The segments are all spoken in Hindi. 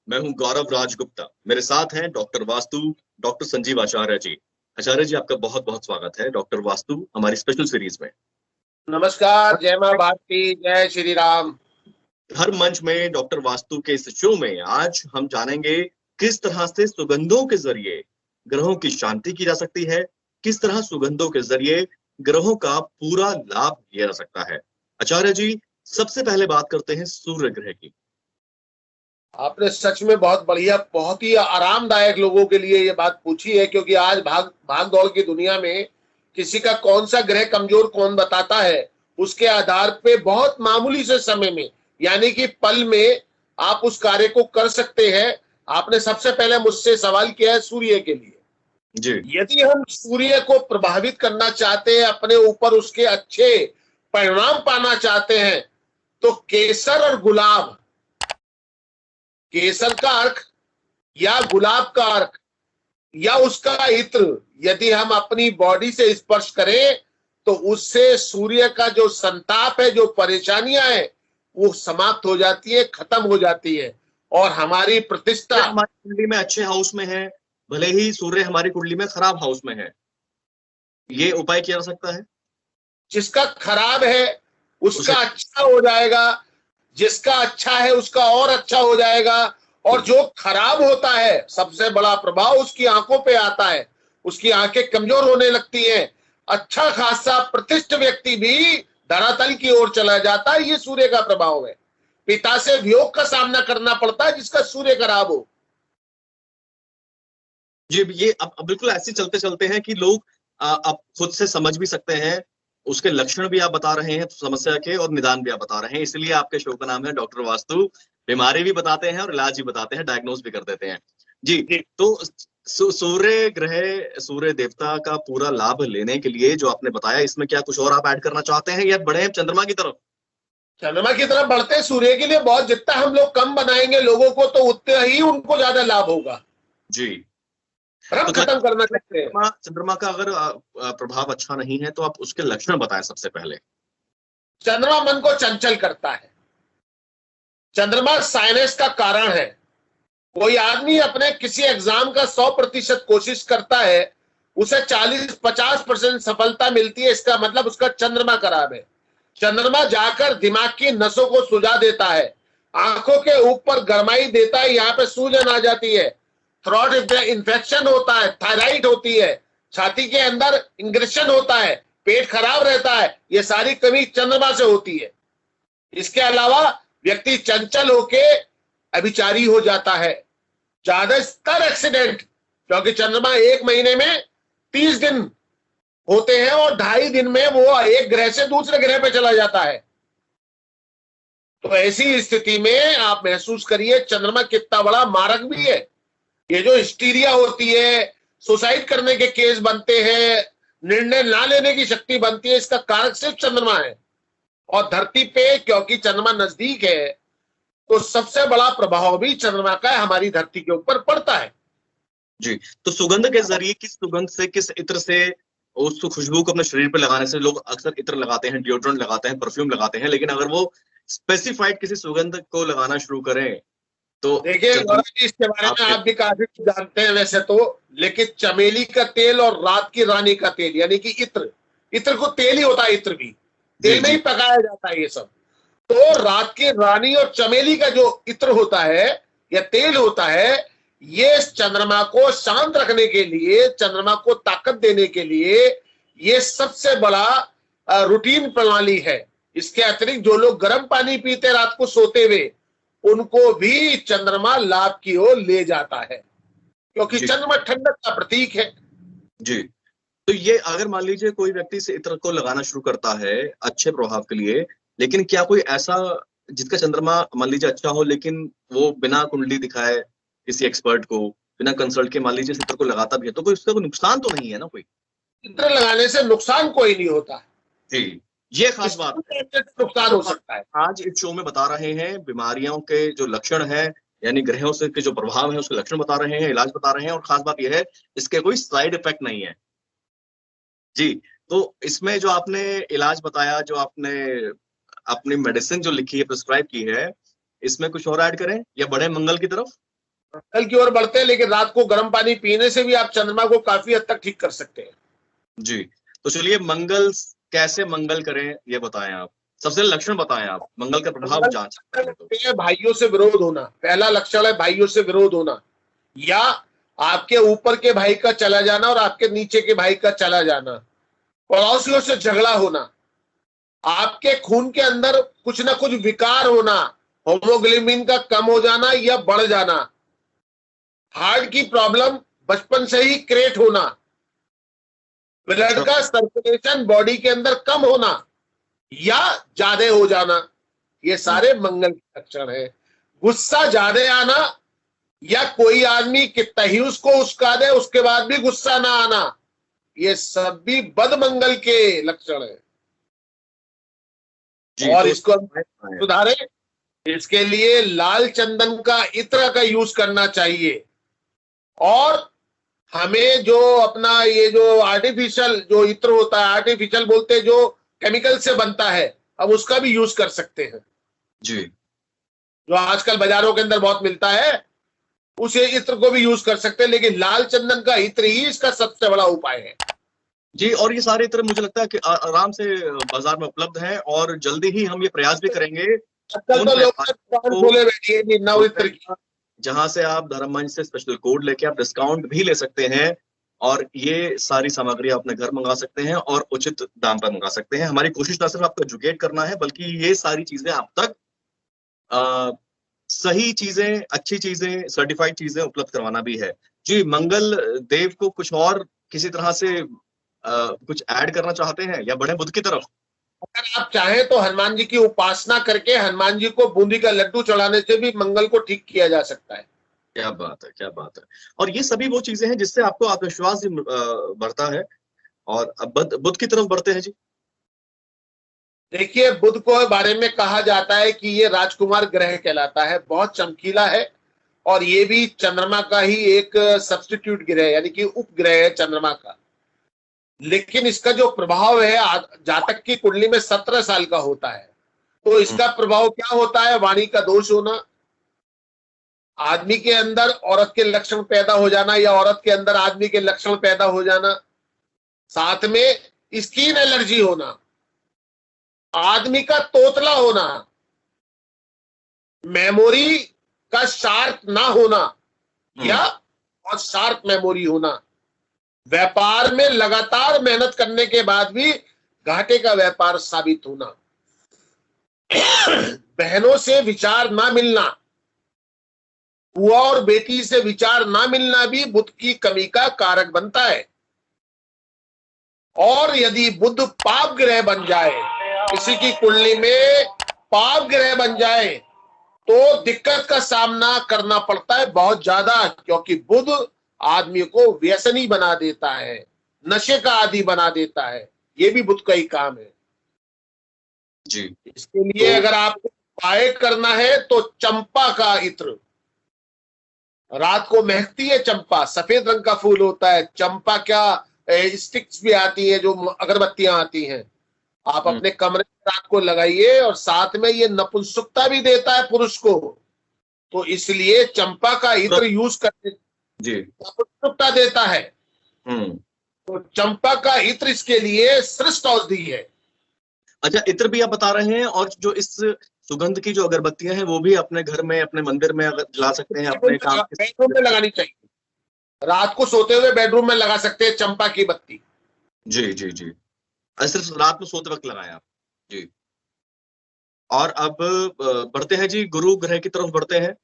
मैं हूं गौरव राजगुप्ता। मेरे साथ हैं डॉक्टर वास्तु, डॉक्टर संजीव आचार्य जी। आचार्य जी, आपका बहुत बहुत स्वागत है डॉक्टर वास्तु हमारी स्पेशल सीरीज में। नमस्कार, जय मां भारती, जय श्री राम। हर मंच में डॉक्टर वास्तु के इस शो में आज हम जानेंगे किस तरह से सुगंधों के जरिए ग्रहों की शांति की जा सकती है, किस तरह सुगंधों के जरिए ग्रहों का पूरा लाभ लिया जा सकता है। आचार्य जी, सबसे पहले बात करते हैं सूर्य ग्रह की। आपने सच में बहुत बढ़िया, बहुत ही आरामदायक लोगों के लिए ये बात पूछी है, क्योंकि आज भाग दौड़ की दुनिया में किसी का कौन सा ग्रह कमजोर कौन बताता है, उसके आधार पे बहुत मामूली से समय में, यानी कि पल में आप उस कार्य को कर सकते हैं। आपने सबसे पहले मुझसे सवाल किया है सूर्य के लिए जी। यदि हम सूर्य को प्रभावित करना चाहते हैं, अपने ऊपर उसके अच्छे परिणाम पाना चाहते हैं, तो केसर और गुलाब, केसर का अर्क या गुलाब का अर्क या उसका इत्र यदि हम अपनी बॉडी से स्पर्श करें, तो उससे सूर्य का जो संताप है, जो परेशानियां है, वो समाप्त हो जाती है, खत्म हो जाती है, और हमारी प्रतिष्ठा। हमारी कुंडली में अच्छे हाउस में है, भले ही सूर्य हमारी कुंडली में खराब हाउस में है, ये उपाय किया जा सकता है। जिसका खराब है उसका अच्छा हो जाएगा, जिसका अच्छा है उसका और अच्छा हो जाएगा, और जो खराब होता है सबसे बड़ा प्रभाव उसकी आंखों पे आता है, उसकी आंखें कमजोर होने लगती हैं, अच्छा खासा प्रतिष्ठित व्यक्ति भी धरातल की ओर चला जाता है। ये सूर्य का प्रभाव है। पिता से वियोग का सामना करना पड़ता है जिसका सूर्य खराब हो। जी, ये अब बिल्कुल ऐसे चलते चलते हैं कि लोग अब खुद से समझ भी सकते हैं, उसके लक्षण भी आप बता रहे हैं समस्या के, और निदान भी आप बता रहे हैं। इसलिए आपके शो का नाम है डॉक्टर वास्तु। बीमारी भी बताते हैं और इलाज भी बताते हैं, डायग्नोज भी कर देते हैं जी। तो सूर्य ग्रह, सूर्य देवता का पूरा लाभ लेने के लिए जो आपने बताया, इसमें क्या कुछ और आप ऐड करना चाहते हैं या बढ़े चंद्रमा की तरफ? चंद्रमा की तरफ बढ़ते हैं। सूर्य के लिए बहुत, जितना हम लोग कम बनाएंगे लोगों को, तो उतना ही उनको ज्यादा लाभ होगा जी। भ्रम खत्म करना चाहते हैं। चंद्रमा का अगर प्रभाव अच्छा नहीं है तो आप उसके लक्षण बताएं सबसे पहले। चंद्रमा मन को चंचल करता है। चंद्रमा साइनेस का कारण है। कोई आदमी अपने किसी एग्जाम का 100% कोशिश करता है, उसे 40-50% सफलता मिलती है, इसका मतलब उसका चंद्रमा खराब है। चंद्रमा जाकर दिमाग की नसों को सुझा देता है, आंखों के ऊपर गरमाई देता है, यहाँ पे सूजन आ जाती है, थ्रोट इन्फेक्शन होता है, थायराइड होती है, छाती के अंदर इंग्रेशन होता है, पेट खराब रहता है। ये सारी कमी चंद्रमा से होती है। इसके अलावा व्यक्ति चंचल होके अभिचारी हो जाता है। ज्यादातर एक्सीडेंट, क्योंकि चंद्रमा एक महीने में 30 दिन होते हैं और 2.5 दिन में वो एक ग्रह से दूसरे ग्रह पे चला जाता है। तो ऐसी स्थिति में आप महसूस करिए चंद्रमा कितना बड़ा मारक भी है। ये जो हिस्टीरिया होती है, सुसाइड करने के केस बनते हैं, निर्णय ना लेने की शक्ति बनती है, इसका कारक सिर्फ चंद्रमा है। और धरती पे क्योंकि चंद्रमा नजदीक है, तो सबसे बड़ा प्रभाव भी चंद्रमा का हमारी धरती के ऊपर पड़ता है जी। तो सुगंध के जरिए, किस सुगंध से, किस इत्र से, उस खुशबू को अपने शरीर पर लगाने से, लोग अक्सर इत्र लगाते हैं, डिओड्रेंट लगाते हैं, परफ्यूम लगाते हैं, लेकिन अगर वो स्पेसिफाइड किसी सुगंध को लगाना शुरू करें तो देखिए गौरव जी, इसके बारे में आप भी काफी जानते हैं वैसे तो, लेकिन चमेली का तेल और रात की रानी का तेल, यानी कि इत्र, इत्र को तेल ही होता है, इत्र भी तेल में ही पकाया जाता है ये सब। तो रात की रानी और चमेली का जो इत्र होता है या तेल होता है, ये चंद्रमा को शांत रखने के लिए, चंद्रमा को ताकत देने के लिए ये सबसे बड़ा रूटीन प्रणाली है। इसके अतिरिक्त जो लोग गर्म पानी पीते रात को सोते हुए, उनको भी चंद्रमा लाभ की ओर ले जाता है, क्योंकि चंद्रमा ठंडक का प्रतीक है जी। तो ये अगर मान लीजिए कोई व्यक्ति से इत्र को लगाना शुरू करता है अच्छे प्रभाव के लिए, लेकिन क्या कोई ऐसा जिसका चंद्रमा मान लीजिए अच्छा हो, लेकिन वो बिना कुंडली दिखाए किसी एक्सपर्ट को, बिना कंसल्ट के मान लीजिए इस इत्र को लगाता भी है, तो कोई उसका कोई नुकसान तो नहीं है ना? कोई इत्र लगाने से नुकसान कोई नहीं होता जी, ये खास बात है। नुकसान हो सकता है। आज इस शो में बता रहे हैं बीमारियों के जो लक्षण है, यानी ग्रहों से के जो प्रभाव है उसके लक्षण बता रहे हैं, इलाज बता रहे हैं, और खास बात यह है इसके कोई साइड इफेक्ट नहीं है जी। तो इसमें जो आपने इलाज बताया, जो आपने अपनी मेडिसिन जो लिखी है, प्रिस्क्राइब की है, इसमें कुछ और ऐड करें या बढ़े मंगल की तरफ? मंगल की ओर बढ़ते हैं, लेकिन रात को गर्म पानी पीने से भी आप चंद्रमा को काफी हद तक ठीक कर सकते हैं। जी, तो चलिए मंगल कैसे मंगल करें ये बताएं आप, सबसे लक्षण बताएं आप मंगल का प्रभाव मंगल जांच पहले तो। भाइयों से विरोध होना, पहला लक्षण है भाइयों से विरोध होना, या आपके ऊपर के भाई का चला जाना और आपके नीचे के भाई का चला जाना, पड़ोसियों से झगड़ा होना, आपके खून के अंदर कुछ ना कुछ विकार होना, होमोग्लोबिन का कम हो जाना या बढ़ जाना, हार्ट की प्रॉब्लम बचपन से ही क्रिएट होना, ब्लड का सर्कुलेशन बॉडी के अंदर कम होना या ज्यादा हो जाना, ये सारे मंगल के लक्षण है। गुस्सा ज्यादा आना, या कोई आदमी कितना ही उसको उस्का दे उसके बाद भी गुस्सा ना आना, ये सब भी बदमंगल के लक्षण है। और तो इसको सुधारे, इसके लिए लाल चंदन का इत्र का यूज करना चाहिए। और हमें जो अपना ये जो आर्टिफिशियल जो इत्र होता है, आर्टिफिशियल बोलते हैं जो केमिकल से बनता है, अब उसका भी यूज कर सकते हैं जी, जो आजकल बाजारों के अंदर बहुत मिलता है, उस इत्र को भी यूज कर सकते हैं, लेकिन लाल चंदन का इत्र ही इसका सबसे बड़ा उपाय है। जी। और ये सारे इत्र मुझे लगता है कि आराम से बाजार में उपलब्ध हैं और जल्दी ही हम ये प्रयास भी करेंगे आजकल तो लोग दुकान खोले बैठिए नव इत्र की, जहां से आप धर्म मंच से स्पेशल कोड लेके आप डिस्काउंट भी ले सकते हैं और ये सारी सामग्री आप अपने घर मंगा सकते हैं और उचित दाम पर मंगा सकते हैं। हमारी कोशिश ना सिर्फ आपको एजुकेट करना है, बल्कि ये सारी चीजें आप तक सही चीजें, अच्छी चीजें, सर्टिफाइड चीजें उपलब्ध करवाना भी है। जी, मंगल देव को कुछ और किसी तरह से कुछ ऐड करना चाहते हैं या बढ़े बुध की तरफ? अगर आप चाहें तो हनुमान जी की उपासना करके हनुमान जी को बूंदी का लड्डू चढ़ाने से भी मंगल को ठीक किया जा सकता है। क्या बात है, क्या बात है। और ये सभी वो चीजें हैं जिससे आपको आत्मविश्वास भी बढ़ता है। और अब बुध की तरफ बढ़ते हैं जी। देखिए, बुध को बारे में कहा जाता है कि ये राजकुमार ग्रह कहलाता है, बहुत चमकीला है, और ये भी चंद्रमा का ही एक सब्स्टिट्यूट ग्रह यानी कि उपग्रह है चंद्रमा का। लेकिन इसका जो प्रभाव है जातक की कुंडली में 17 साल का होता है। तो इसका प्रभाव क्या होता है? वाणी का दोष होना, आदमी के अंदर औरत के लक्षण पैदा हो जाना या औरत के अंदर आदमी के लक्षण पैदा हो जाना, साथ में स्किन एलर्जी होना, आदमी का तोतला होना, मेमोरी का शार्प ना होना या और शार्प मेमोरी होना, व्यापार में लगातार मेहनत करने के बाद भी घाटे का व्यापार साबित होना, बहनों से विचार ना मिलना, बुआ और बेटी से विचार ना मिलना भी बुध की कमी का कारक बनता है। और यदि बुध पाप ग्रह बन जाए, किसी की कुंडली में पाप ग्रह बन जाए, तो दिक्कत का सामना करना पड़ता है बहुत ज्यादा, क्योंकि बुध आदमी को व्यसनी बना देता है, नशे का आदी बना देता है। ये भी बुध का ही काम है जी। इसके लिए अगर आपको उपाय करना है तो चंपा का इत्र, रात को महकती है चंपा, सफेद रंग का फूल होता है चंपा, क्या स्टिक्स भी आती है जो अगरबत्तियां आती हैं, आप अपने कमरे में रात को लगाइए, और साथ में ये नपुंसकता भी देता है पुरुष को, तो इसलिए चंपा का इत्र यूज करने जी नपुंसकता देता है। तो चंपा का इत्र इसके लिए श्रेष्ठ औषधि है। अच्छा, इत्र भी आप बता रहे हैं, और जो इस सुगंध की जो अगरबत्तियां हैं वो भी अपने घर में, अपने मंदिर में जला सकते हैं, अपने काम बेडरूम में लगानी चाहिए, रात को सोते हुए बेडरूम में लगा सकते हैं चंपा की बत्ती। जी जी जी, सिर्फ रात में सोते वक्त लगाएं आप। जी। और अब बढ़ते हैं जी, गुरु ग्रह की तरफ बढ़ते हैं।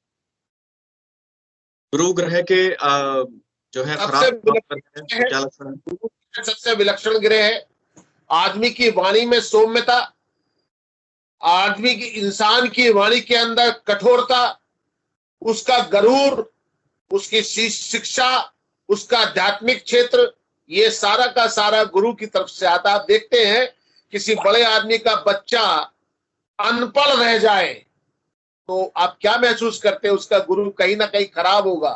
गुरु ग्रह के जो है खराब क्या लक्षण है? सबसे विलक्षण ग्रह है। आदमी की वाणी में सौम्यता, आदमी की इंसान की वाणी के अंदर कठोरता, उसका गरूर, उसकी शिक्षा, उसका आध्यात्मिक क्षेत्र, ये सारा का सारा गुरु की तरफ से आता। आप देखते हैं किसी बड़े आदमी का बच्चा अनपढ़ रह जाए तो आप क्या महसूस करते हैं? उसका गुरु कहीं ना कहीं खराब होगा।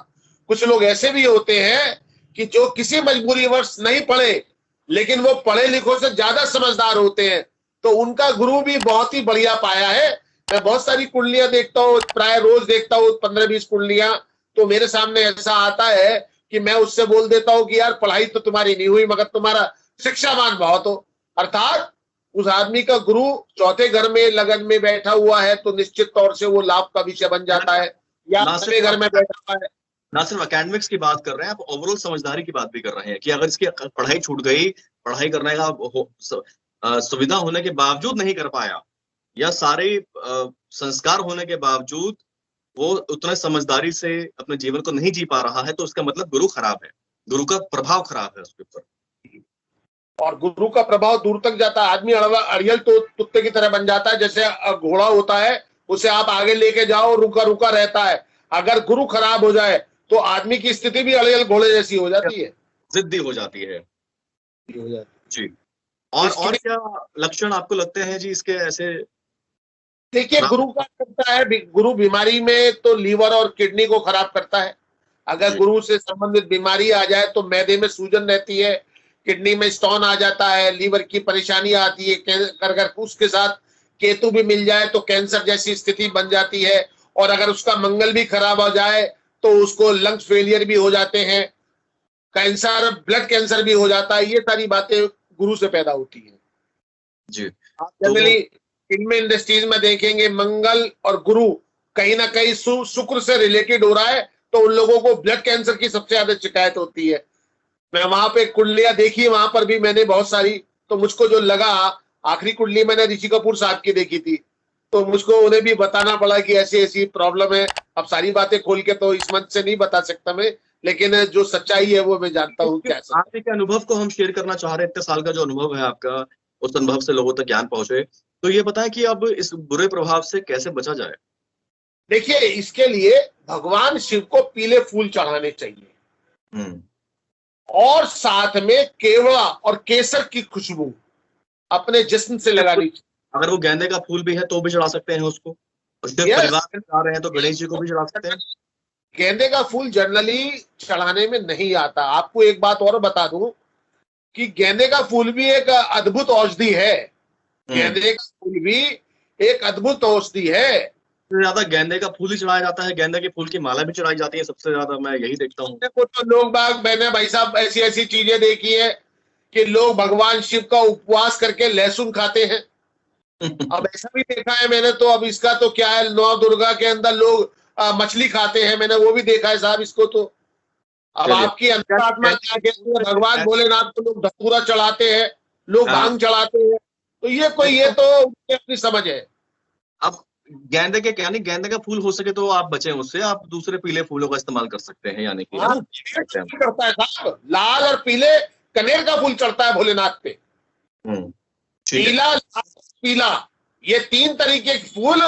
कुछ लोग ऐसे भी होते हैं कि जो किसी मजबूरी वर्ष नहीं पढ़े, लेकिन वो पढ़े लिखों से ज्यादा समझदार होते हैं, तो उनका गुरु भी बहुत ही बढ़िया पाया है। मैं बहुत सारी कुंडलियां देखता हूँ, प्राय रोज देखता हूँ 15-20 कुंडलियां, तो मेरे सामने ऐसा आता है कि मैं उससे बोल देता हूं कि यार पढ़ाई तो तुम्हारी नहीं हुई मगर तुम्हारा शिक्षावान बहुत हो। अर्थात उस आदमी का गुरु चौथे घर में लगन में बैठा हुआ है तो निश्चित तौर से वो लाभ का विषय बन जाता है, या अपने घर में बैठा हुआ है। ना सिर्फ एकेडमिक्स की बात कर रहे हैं, आप ओवरऑल समझदारी की बात भी कर रहे हैं कि अगर इसकी पढ़ाई छूट गई, पढ़ाई करने का सुविधा होने के बावजूद नहीं कर पाया, या सारे संस्कार होने के बावजूद वो उतने समझदारी से अपने जीवन को नहीं जी पा रहा है, तो उसका मतलब गुरु खराब है, गुरु का प्रभाव खराब है उसके ऊपर। और गुरु का प्रभाव दूर तक जाता है। आदमी अड़ियल तो कुत्ते की तरह बन जाता है। जैसे घोड़ा होता है, उसे आप आगे लेके जाओ, रुका रुका रहता है। अगर गुरु खराब हो जाए तो आदमी की स्थिति भी अड़ियल घोड़े जैसी हो जाती है, जिद्दी हो जाती है जी। और क्या लक्षण आपको लगते हैं जी इसके ऐसे? देखिए, गुरु का करता है, गुरु बीमारी में तो लीवर और किडनी को खराब करता है। अगर गुरु से संबंधित बीमारी आ जाए तो मैदे में सूजन रहती है, किडनी में स्टोन आ जाता है, लीवर की परेशानी आती है। अगर उसके साथ केतु भी मिल जाए तो कैंसर जैसी स्थिति बन जाती है। और अगर उसका मंगल भी खराब हो जाए तो उसको लंग्स फेलियर भी हो जाते हैं, कैंसर, ब्लड कैंसर भी हो जाता है। ये सारी बातें गुरु से पैदा होती है जी। आप जनरली फिल्म इंडस्ट्रीज में देखेंगे मंगल और गुरु कहीं ना कहीं शुक्र से रिलेटेड हो रहा है तो उन लोगों को ब्लड कैंसर की सबसे ज्यादा शिकायत होती है। मैं वहां पे कुंडलियां देखी, वहां पर भी मैंने बहुत सारी, तो मुझको जो लगा, आखिरी कुंडली मैंने ऋषि कपूर साहब की देखी थी, तो मुझको उन्हें भी बताना पड़ा कि ऐसी ऐसी प्रॉब्लम है। अब सारी बातें खोल के तो इस मंच से नहीं बता सकता मैं, लेकिन जो सच्चाई है वो मैं जानता हूँ। क्या आपके अनुभव को हम शेयर करना चाह रहे हैं, इतने साल का जो अनुभव है आपका, उस अनुभव से लोगों तक ज्ञान पहुंचे, तो ये बताएं कि अब इस बुरे प्रभाव से कैसे बचा जाए। देखिए, इसके लिए भगवान शिव को पीले फूल चढ़ाने चाहिए और साथ में केवड़ा और केसर की खुशबू अपने जिस्म से लगानी चाहिए। अगर वो गेंदे का फूल भी है तो भी चढ़ा सकते हैं उसको, और जब परिवार में चढ़ा रहे हैं तो गणेश जी को भी चढ़ा सकते हैं। गेंदे का फूल जनरली चढ़ाने में नहीं आता। आपको एक बात और बता दूं कि गेंदे का फूल भी एक अद्भुत औषधि है। गेंदे का फूल भी एक अद्भुत औषधि है। सबसे ज्यादा गेंदे का फूल ही चढ़ाया जाता है, गेंदे के फूल की माला भी चढ़ाई जाती है सबसे ज्यादा, मैं यही देखता हूँ। तो लोग बाग, मैंने भाई साहब ऐसी ऐसी चीजें देखी है कि लोग भगवान शिव का उपवास करके लहसुन खाते हैं। अब ऐसा भी देखा है मैंने, तो अब इसका तो क्या है, नौ दुर्गा के अंदर लोग मछली खाते हैं, मैंने वो भी देखा है साहब इसको। तो अब आपकी अंतरात्मा जाके भगवान भोलेनाथ को लोग धतूरा चढ़ाते हैं, लोग भांग चढ़ाते हैं, तो ये कोई, ये तो अपनी समझ है। अब गेंदे के, यानी गेंदे का फूल हो सके तो आप बचें उससे, आप दूसरे पीले फूलों का इस्तेमाल कर सकते हैं, यानी कि करता है साहब, लाल और पीले कनेर का फूल चढ़ता है भोलेनाथ पे। पीला, पीला, ये तीन तरीके के फूल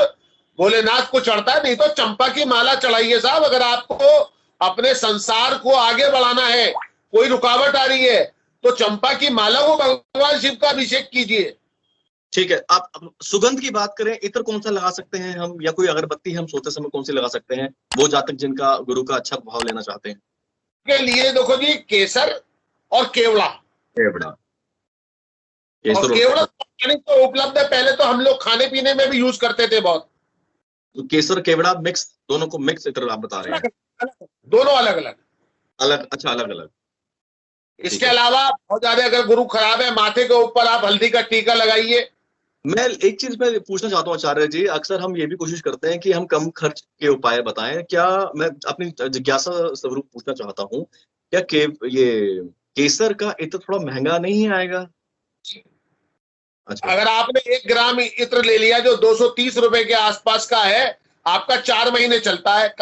भोलेनाथ को चढ़ता है। नहीं तो चंपा की माला चढ़ाइए साहब। अगर आपको अपने संसार को आगे बढ़ाना है, कोई रुकावट आ रही है, तो चंपा की माला को भगवान शिव का अभिषेक कीजिए। ठीक है। आप सुगंध की बात करें, इत्र कौन सा लगा सकते हैं हम, या कोई अगरबत्ती हम सोते समय कौन सी लगा सकते हैं, वो जातक जिनका गुरु का अच्छा प्रभाव लेना चाहते हैं? के लिए देखो जी, केसर और केवड़ा। और केवड़ा तो उपलब्ध है, पहले तो हम लोग खाने पीने में भी यूज करते थे बहुत। तो केसर केवड़ा मिक्स, दोनों को मिक्स इत्र आप बता रहे हैं? दोनों अलग अलग अच्छा, अलग अलग। इसके अलावा बहुत ज्यादा अगर गुरु खराब है, माथे के ऊपर आप हल्दी का टीका लगाइए। मैं एक चीज मैं पूछना चाहता हूँ आचार्य जी, अक्सर हम ये भी कोशिश करते हैं कि हम कम खर्च के उपाय बताएं। क्या, मैं अपनी जिज्ञासा स्वरूप पूछना चाहता हूँ, क्या ये केसर का इत्र थोड़ा महंगा नहीं आएगा? अच्छा, अगर आपने 1 ग्राम इत्र ले लिया जो 230 रुपए के आसपास का है, आपका 4 महीने चलता है,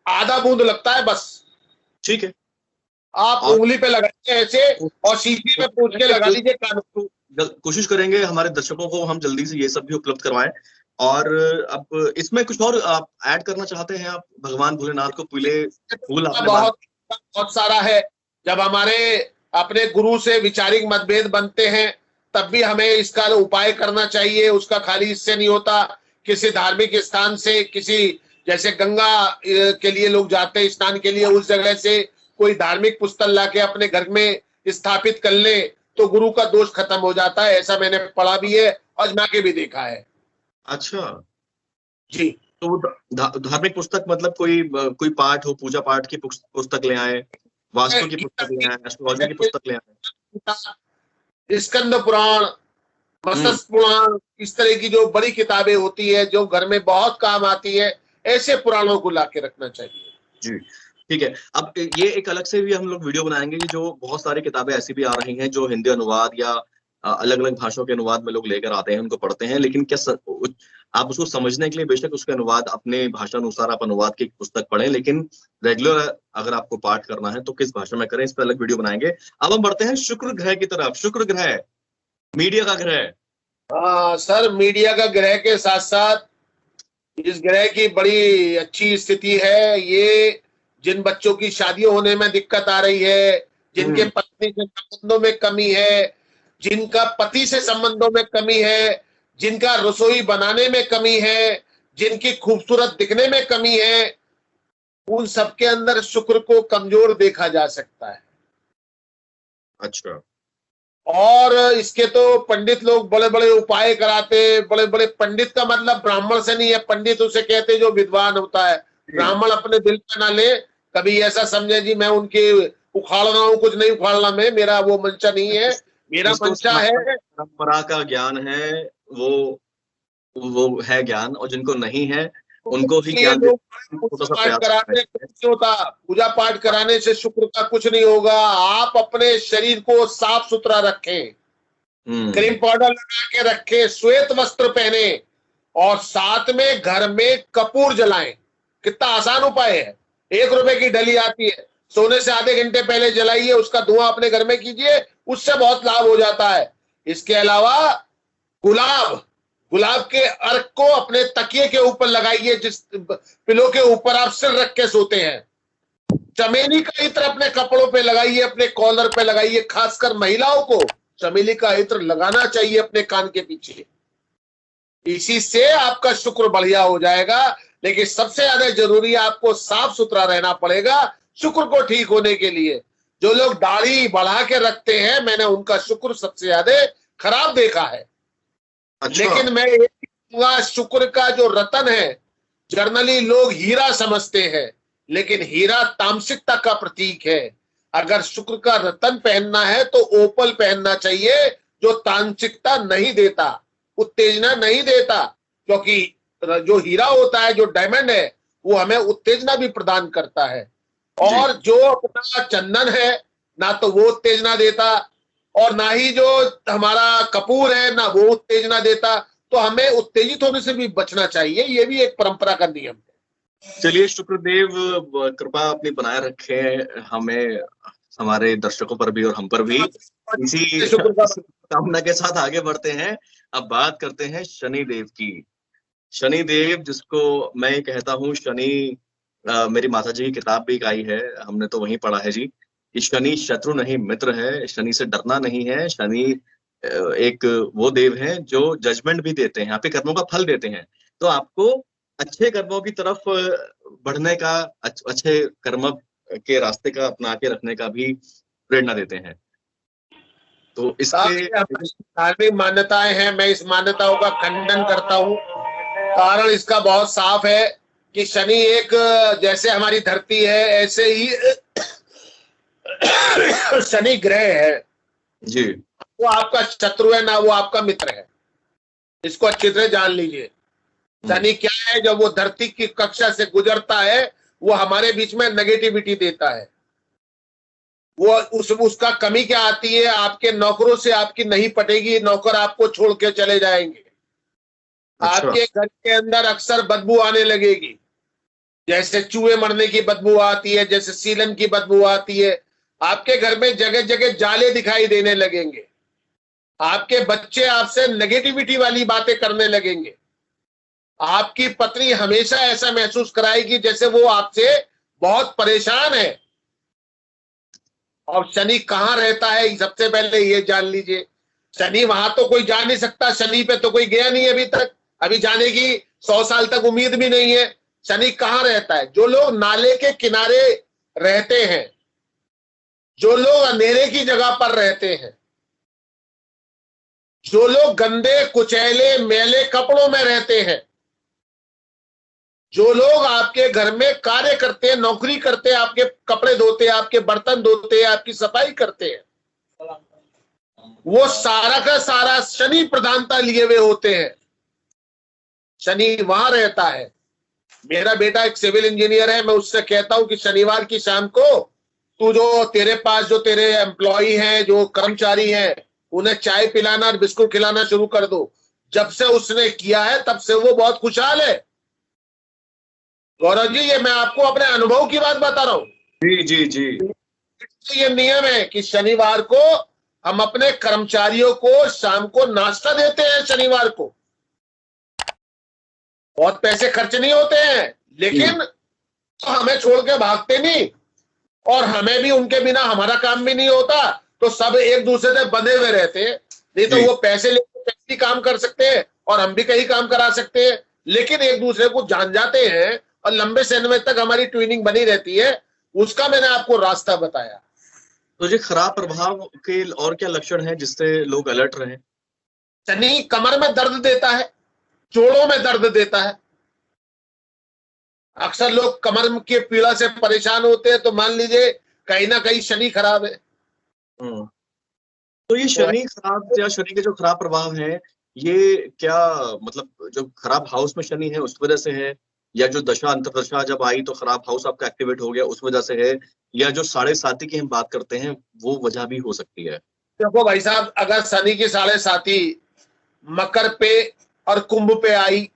आधा बूंद लगता है बस। ठीक है, आप उंगली पे लगाइए ऐसे और शीशी में पूछ के लगा लीजिए कानों को। कोशिश करेंगे हमारे दर्शकों को हम जल्दी से ये सब भी उपलब्ध करवाएं। और अब इसमें कुछ और आप ऐड करना चाहते हैं आप, भगवान भोलेनाथ को पीले फूल? बहुत सारा है। जब हमारे अपने गुरु से विचारिक मतभेद बनते हैं तब भी हमें इसका उपाय करना चाहिए। उसका खाली इससे नहीं होता, किसी धार्मिक स्थान से, किसी जैसे गंगा के लिए लोग जाते हैं स्नान के लिए, उस जगह से कोई धार्मिक पुस्तक लाके अपने घर में स्थापित कर ले तो गुरु का दोष खत्म हो जाता है। ऐसा मैंने पढ़ा भी है, आजमा के भी देखा है। अच्छा जी। तो वो धार्मिक पुस्तक मतलब कोई पाठ हो, पूजा पाठ की पुस्तक ले आए, वास्तु की पुस्तक ले आए, एस्ट्रोलॉजी की पुस्तक ले आए। स्कंद पुराण, मत्स्य पुराण, इस तरह की जो बड़ी किताबें होती है जो घर में बहुत काम आती है, ऐसे पुराणों को ला के रखना चाहिए। जी ठीक है। अब ये एक अलग से भी हम लोग वीडियो बनाएंगे कि जो बहुत सारी किताबें ऐसी भी आ रही हैं जो हिंदी अनुवाद या अलग अलग भाषाओं के अनुवाद में लोग लेकर आते हैं, उनको पढ़ते हैं, लेकिन आप उसको समझने के लिए बेशक उसके अनुवाद अपने भाषा अनुसार आप अनुवाद की पुस्तक पढ़ें, लेकिन रेगुलर अगर आपको पाठ करना है तो किस भाषा में करें, इस पर अलग वीडियो बनाएंगे। अब हम बढ़ते हैं शुक्र ग्रह की तरफ। शुक्र ग्रह मीडिया का ग्रह। सर, मीडिया का ग्रह के साथ साथ इस ग्रह की बड़ी अच्छी स्थिति है। ये जिन बच्चों की शादियों होने में दिक्कत आ रही है, जिनके पत्नी से संबंधों में कमी है, जिनका पति से संबंधों में कमी है, जिनका रसोई बनाने में कमी है, जिनकी खूबसूरत दिखने में कमी है, उन सबके अंदर शुक्र को कमजोर देखा जा सकता है। अच्छा। और इसके तो पंडित लोग बड़े बड़े उपाय कराते। बड़े बड़े पंडित का मतलब ब्राह्मण से नहीं है, पंडित उसे कहते जो विद्वान होता है। ब्राह्मण अपने दिल पे ना ले, कभी ऐसा समझे जी मैं उनके उखाड़ रहा हूँ, कुछ नहीं उखाड़ना, मेरा वो मंशा नहीं है। मेरा मंशा है, परंपरा का ज्ञान है, वो है ज्ञान, और जिनको नहीं है उनको ही ज्ञान पूजा पाठ कराने से शुक्र का कुछ नहीं होगा। आप अपने शरीर को साफ सुथरा रखें, क्रीम पाउडर लगा के रखें, श्वेत वस्त्र पहने, और साथ में घर में कपूर जलाएं। कितना आसान उपाय है। 1 रुपए की डली आती है, सोने से आधे घंटे पहले जलाइए, उसका धुआं अपने घर में कीजिए, उससे बहुत लाभ हो जाता है। इसके अलावा गुलाब के अर्क को अपने तकिए के ऊपर लगाइए, जिस पिलो के ऊपर आप सिर रख के सोते हैं। चमेली का इत्र अपने कपड़ों पे लगाइए, अपने कॉलर पे लगाइए। खासकर महिलाओं को चमेली का इत्र लगाना चाहिए अपने कान के पीछे। इसी से आपका शुक्र बढ़िया हो जाएगा। लेकिन सबसे ज्यादा जरूरी आपको साफ सुथरा रहना पड़ेगा शुक्र को ठीक होने के लिए। जो लोग दाढ़ी बढ़ा के रखते हैं, मैंने उनका शुक्र सबसे ज्यादा खराब देखा है। अच्छा। लेकिन मैं ये कहूंगा, शुक्र का जो रतन है, जर्नली लोग हीरा समझते हैं, लेकिन हीरा तामसिकता का प्रतीक है। अगर शुक्र का रतन पहनना है तो ओपल पहनना चाहिए, जो तामसिकता नहीं देता, उत्तेजना नहीं देता। क्योंकि जो हीरा होता है, जो डायमंड है, वो हमें उत्तेजना भी प्रदान करता है। और जो अपना चंदन है, ना तो वो उत्तेजना देता, और ना ही जो हमारा कपूर है, ना वो उत्तेजना देता। तो हमें उत्तेजित होने से भी बचना चाहिए। ये भी एक परंपरा का नियम है। चलिए, शुक्रदेव कृपा अपनी बनाए रखे हमें, हमारे दर्शकों पर भी और हम पर भी। इसी कामना के साथ आगे बढ़ते हैं। अब बात करते हैं शनिदेव की। शनिदेव, जिसको मैं कहता हूँ शनि, मेरी माताजी की किताब भी आई है, हमने तो वहीं पढ़ा है जी कि शनि शत्रु नहीं मित्र है, शनि से डरना नहीं है। शनि एक वो देव है जो जजमेंट भी देते हैं, आपके कर्मों का फल देते हैं। तो आपको अच्छे कर्मों की तरफ बढ़ने का, अच्छे कर्म के रास्ते का अपना के रखने का भी प्रेरणा देते हैं। तो इसके धार्मिक मान्यताएं हैं, मैं इस मान्यताओं का खंडन करता हूँ। कारण इसका बहुत साफ है कि शनि एक, जैसे हमारी धरती है ऐसे ही शनि ग्रह है जी। वो आपका शत्रु है, ना वो आपका मित्र है। इसको अच्छी तरह जान लीजिए। शनि क्या है? जब वो धरती की कक्षा से गुजरता है, वो हमारे बीच में नेगेटिविटी देता है। वो उसका कमी क्या आती है? आपके नौकरों से आपकी नहीं पटेगी, नौकर आपको छोड़ के चले जाएंगे। अच्छा। आपके घर के अंदर अक्सर बदबू आने लगेगी, जैसे चूहे मरने की बदबू आती है, जैसे सीलन की बदबू आती है। आपके घर में जगह जगह जाले दिखाई देने लगेंगे। आपके बच्चे आपसे नेगेटिविटी वाली बातें करने लगेंगे। आपकी पत्नी हमेशा ऐसा महसूस कराएगी जैसे वो आपसे बहुत परेशान है। और शनि कहाँ रहता है, सबसे पहले ये जान लीजिए। शनि वहां तो कोई जा नहीं सकता, शनि पे तो कोई गया नहीं अभी तक, अभी जाने की 100 साल तक उम्मीद भी नहीं है। शनि कहाँ रहता है? जो लोग नाले के किनारे रहते हैं, जो लोग अंधेरे की जगह पर रहते हैं, जो लोग गंदे कुचैले मैले कपड़ों में रहते हैं, जो लोग आपके घर में कार्य करते हैं, नौकरी करते हैं, आपके कपड़े धोते हैं, आपके बर्तन धोते हैं, आपकी सफाई करते हैं, वो सारा का सारा शनि प्रधानता लिए हुए होते हैं। शनि वहां रहता है। मेरा बेटा एक सिविल इंजीनियर है, मैं उससे कहता हूं कि शनिवार की शाम को तू जो तेरे पास जो तेरे एम्प्लॉय हैं, जो कर्मचारी हैं, उन्हें चाय पिलाना और बिस्कुट खिलाना शुरू कर दो। जब से उसने किया है तब से वो बहुत खुशहाल है। गौरव जी, ये मैं आपको अपने अनुभव की बात बता रहा हूं। जी जी जी। ये नियम है कि शनिवार को हम अपने कर्मचारियों को शाम को नाश्ता देते हैं। शनिवार को बहुत पैसे खर्च नहीं होते हैं, लेकिन तो हमें छोड़ के भागते नहीं, और हमें भी उनके बिना हमारा काम भी नहीं होता, तो सब एक दूसरे से बंधे हुए रहते हैं। नहीं तो वो पैसे लेकर कहीं काम कर सकते हैं और हम भी कहीं काम करा सकते हैं, लेकिन एक दूसरे को जान जाते हैं और लंबे समय तक हमारी ट्विनिंग बनी रहती है। उसका मैंने आपको रास्ता बताया। तो ये खराब प्रभाव के और क्या लक्षण हैं जिससे लोग अलर्ट रहे? शनि कमर में दर्द देता है, जोड़ों में दर्द देता है। अक्सर लोग कमर के पीड़ा से परेशान होते हैं, तो मान लीजिए कहीं ना कहीं शनि खराब है। तो ये शनि खराब या शनि के जो खराब प्रभाव हैं, ये क्या मतलब जो खराब हाउस में शनि है उस वजह से है, या जो दशा अंतरदशा जब आई तो खराब हाउस आपका एक्टिवेट हो गया उस वजह से है, या जो 7.5 की हम बात करते हैं वो वजह भी हो सकती है? देखो भाई साहब, अगर शनि की 7.5 मकर पे और कुंभ पे आई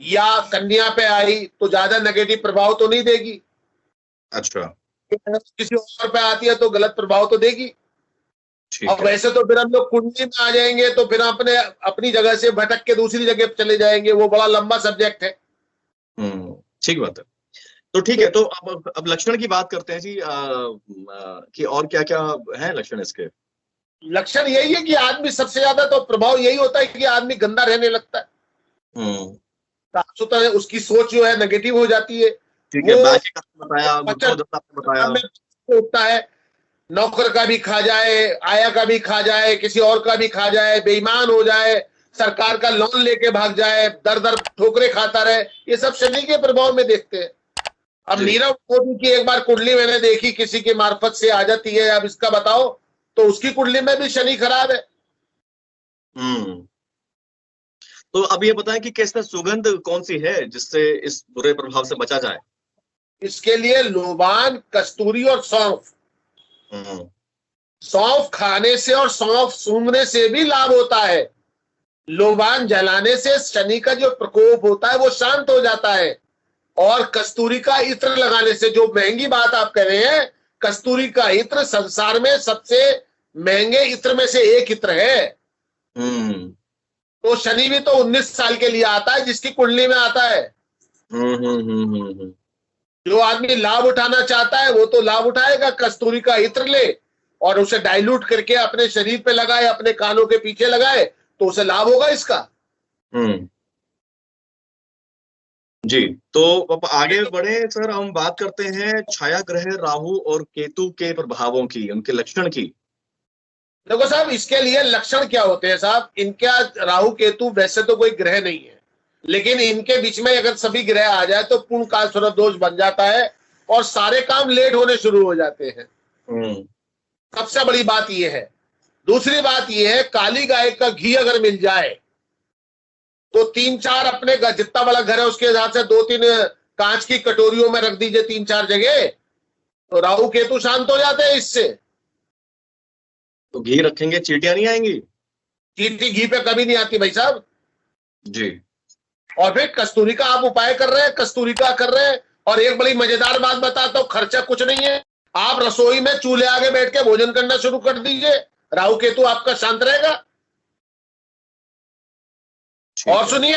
या कन्या पे आई तो ज्यादा नेगेटिव प्रभाव तो नहीं देगी। अच्छा। किसी और पे आती है तो गलत प्रभाव तो देगी। और वैसे तो फिर हम लोग कुंडली में आ जाएंगे तो फिर अपनी जगह से भटक के दूसरी जगह चले जाएंगे, वो बड़ा लंबा सब्जेक्ट है। ठीक बात है। तो ठीक है, तो अब लक्षण की बात करते हैं जी। कि और क्या क्या है लक्षण इसके? लक्षण यही है कि आदमी सबसे ज्यादा तो प्रभाव यही होता है कि आदमी गंदा रहने लगता है। साफ सुथरा है, उसकी सोच जो है नेगेटिव हो जाती है। ठीक है, बताया होता है, नौकर का भी खा जाए, आया का भी खा जाए, किसी और का भी खा जाए, बेईमान हो जाए, सरकार का लोन लेके भाग जाए, दर दर ठोकरे खाता रहे, ये सब शनि के प्रभाव में देखते हैं। अब नीरव मोदी की एक बार कुंडली मैंने देखी, किसी के मार्फत से आ जाती है, अब इसका बताओ, तो उसकी कुंडली में भी शनि खराब है। तो अब ये बताएं कि कैसा सुगंध कौन सी है जिससे इस बुरे प्रभाव से बचा जाए? इसके लिए लोबान, कस्तूरी और सौंफ। सौंफ खाने से और सौंफ सूंघने से भी लाभ होता है। लोबान जलाने से शनि का जो प्रकोप होता है वो शांत हो जाता है, और कस्तूरी का इत्र लगाने से, जो महंगी बात आप कह रहे हैं, कस्तूरी का इत्र संसार में सबसे महंगे इत्र में से एक इत्र है। तो शनि भी तो 19 साल के लिए आता है जिसकी कुंडली में आता है। जो आदमी लाभ उठाना चाहता है वो तो लाभ उठाएगा, कस्तूरी का इत्र ले और उसे डाइल्यूट करके अपने शरीर पे लगाए, अपने कानों के पीछे लगाए, तो उसे लाभ होगा इसका। जी, तो अब आगे बढ़े सर, हम बात करते हैं छाया ग्रह राहु और केतु के प्रभावों की, उनके लक्षण की। देखो साहब, इसके लिए लक्षण क्या होते हैं साहब, इनका राहु केतु वैसे तो कोई ग्रह नहीं है, लेकिन इनके बीच में अगर सभी ग्रह आ जाए तो पूर्ण काल स्वरूप दोष बन जाता है और सारे काम लेट होने शुरू हो जाते हैं। सबसे बड़ी बात यह है। दूसरी बात यह है, काली गाय का घी अगर मिल जाए तो 3-4 अपने जितना बड़ा घर है उसके हिसाब से 2-3 कांच की कटोरियों में रख दीजिए 3-4 जगह, तो राहु केतु शांत हो जाते हैं इससे। तो घी रखेंगे चींटियां नहीं आएंगी? चींटी घी पे कभी नहीं आती भाई साहब जी। और फिर कस्तूरी का आप उपाय कर रहे हैं, कस्तूरी का कर रहे हैं। और एक बड़ी मजेदार बात बताता हूं, खर्चा कुछ नहीं है। आप रसोई में चूल्हे आगे बैठ के भोजन करना शुरू कर दीजिए, राहु केतु आपका शांत रहेगा। और सुनिए,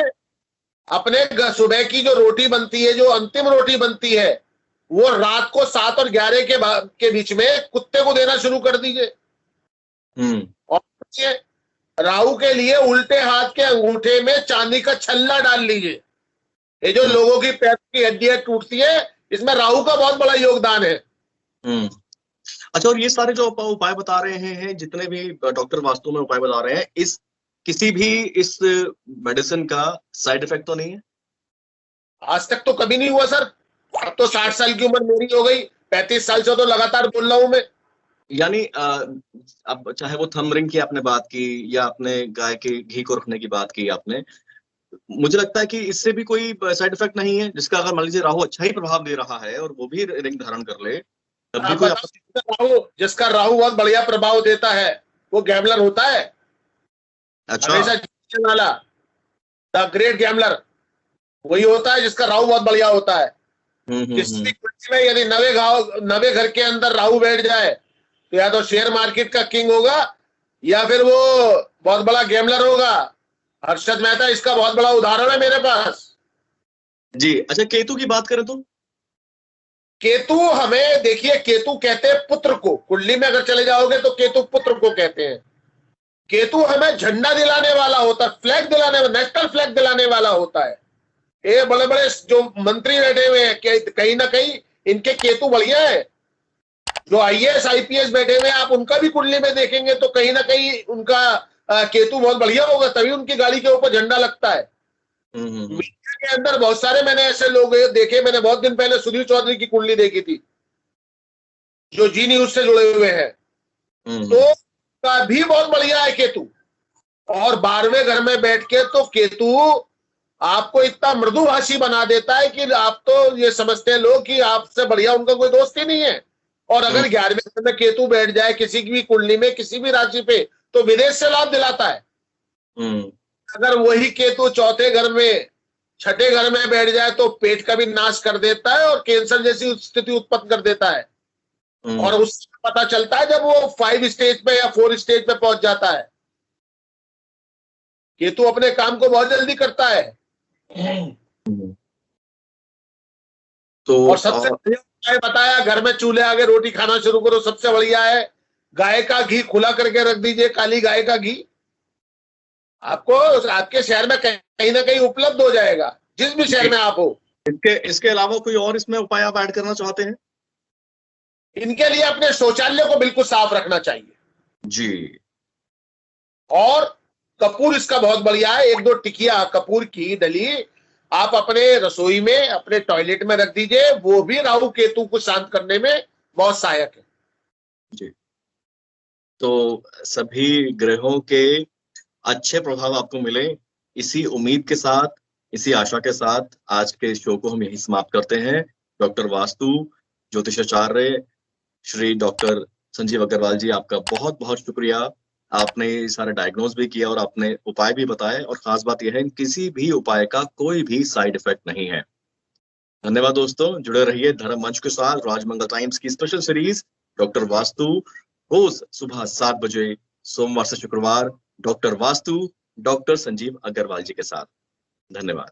अपने सुबह की जो रोटी बनती है, जो अंतिम रोटी बनती है, वो रात को 7 और 11 के बीच में कुत्ते को देना शुरू कर दीजिए। और राहु के लिए उल्टे हाथ के अंगूठे में चांदी का छल्ला डाल लीजिए। ये जो लोगों की पैर की हड्डियां टूटती है, इसमें राहु का बहुत बड़ा योगदान है। अच्छा, और ये सारे जो उपाय बता रहे हैं, जितने भी डॉक्टर वास्तु में उपाय बता रहे हैं, इस किसी भी इस मेडिसिन का साइड इफेक्ट तो नहीं है? आज तक तो कभी नहीं हुआ सर। अब तो 60 साल की उम्र मेरी हो गई, 35 साल से तो लगातार बोल रहा हूं मैं। यानी अब चाहे वो थंब रिंग की आपने बात की या आपने गाय के घी को रखने की बात की आपने, मुझे लगता है कि इससे भी कोई साइड इफेक्ट नहीं है, जिसका अगर मान लीजिए राहु अच्छा ही प्रभाव दे रहा है और वो भी रिंग धारण कर ले, तब भी आप कोई बताओ, आपत्ति? जिसका राहु बहुत बढ़िया प्रभाव देता है वो गैमलर होता है? अच्छा। हमेशा जीतने वाला, द ग्रेट गैमलर वही होता है जिसका राहु बहुत बढ़िया होता है। किसी भी कुंडली में यदि 90 घर के अंदर राहु बैठ जाए तो या तो शेयर मार्केट का किंग होगा या फिर वो बहुत बड़ा गैमलर होगा। हर्षद मेहता इसका बहुत बड़ा उदाहरण है मेरे पास। जी। अच्छा, केतु की बात करें तो? केतु हमें देखिए, केतु कहते हैं पुत्र को, कुंडली में अगर चले जाओगे तो केतु पुत्र को कहते हैं। केतु हमें झंडा दिलाने वाला होता है, फ्लैग दिलाने, नेशनल फ्लैग दिलाने वाला होता है। ये बड़े बड़े जो मंत्री बैठे हुए हैं कहीं ना कहीं इनके केतु बढ़िया है। जो आईएएस आईपीएस बैठे हुए हैं आप उनका भी कुंडली में देखेंगे तो कहीं ना कहीं उनका केतु बहुत बढ़िया होगा, तभी उनकी गाड़ी के ऊपर झंडा लगता है। मीडिया के अंदर बहुत सारे मैंने ऐसे लोग देखे, मैंने बहुत दिन पहले सुधीर चौधरी की कुंडली देखी थी जो जी न्यूज से जुड़े हुए हैं, तो का भी बहुत बढ़िया है केतु। और 12वें घर में बैठ के तो केतु आपको इतना मृदुभाषी बना देता है कि आप तो ये समझते हैं लोग कि आपसे बढ़िया उनका कोई दोस्त ही नहीं है। और अगर 11वें घर में केतु बैठ जाए किसी की भी कुंडली में किसी भी राशि पे तो विदेश से लाभ दिलाता है। अगर वही केतु चौथे घर में छठे घर में बैठ जाए तो पेट का भी नाश कर देता है और कैंसर जैसी स्थिति उत्पन्न कर देता है। और उससे पता चलता है जब वो 5 स्टेज पे या 4 स्टेज पे पहुंच जाता है। केतु अपने काम को बहुत जल्दी करता है। तो और सबसे बढ़िया बताया, घर में चूल्हे आगे रोटी खाना शुरू करो, सबसे बढ़िया है गाय का घी खुला करके रख दीजिए, काली गाय का घी आपको आपके शहर में कहीं ना कहीं उपलब्ध हो जाएगा, जिस भी शहर में आप हो। इसके अलावा कोई और इसमें उपाय आप ऐड करना चाहते हैं? इनके लिए अपने शौचालय को बिल्कुल साफ रखना चाहिए जी। और कपूर इसका बहुत बढ़िया है। 1-2 टिकिया कपूर की डली आप अपने रसोई में अपने टॉयलेट में रख दीजिए, वो भी राहु केतु को शांत करने में बहुत सहायक है जी। तो सभी ग्रहों के अच्छे प्रभाव आपको मिले, इसी उम्मीद के साथ, इसी आशा के साथ आज के शो को हम यही समाप्त करते हैं। डॉक्टर वास्तु ज्योतिषाचार्य श्री डॉक्टर संजीव अग्रवाल जी, आपका बहुत बहुत शुक्रिया। आपने सारे डायग्नोज भी किया और आपने उपाय भी बताए, और खास बात यह है किसी भी उपाय का कोई भी साइड इफेक्ट नहीं है। धन्यवाद दोस्तों, जुड़े रहिए धर्म मंच के साथ। राजमंगल टाइम्स की स्पेशल सीरीज डॉक्टर वास्तु रोज सुबह 7 बजे सोमवार से शुक्रवार डॉक्टर वास्तु डॉक्टर संजीव अग्रवाल जी के साथ। धन्यवाद।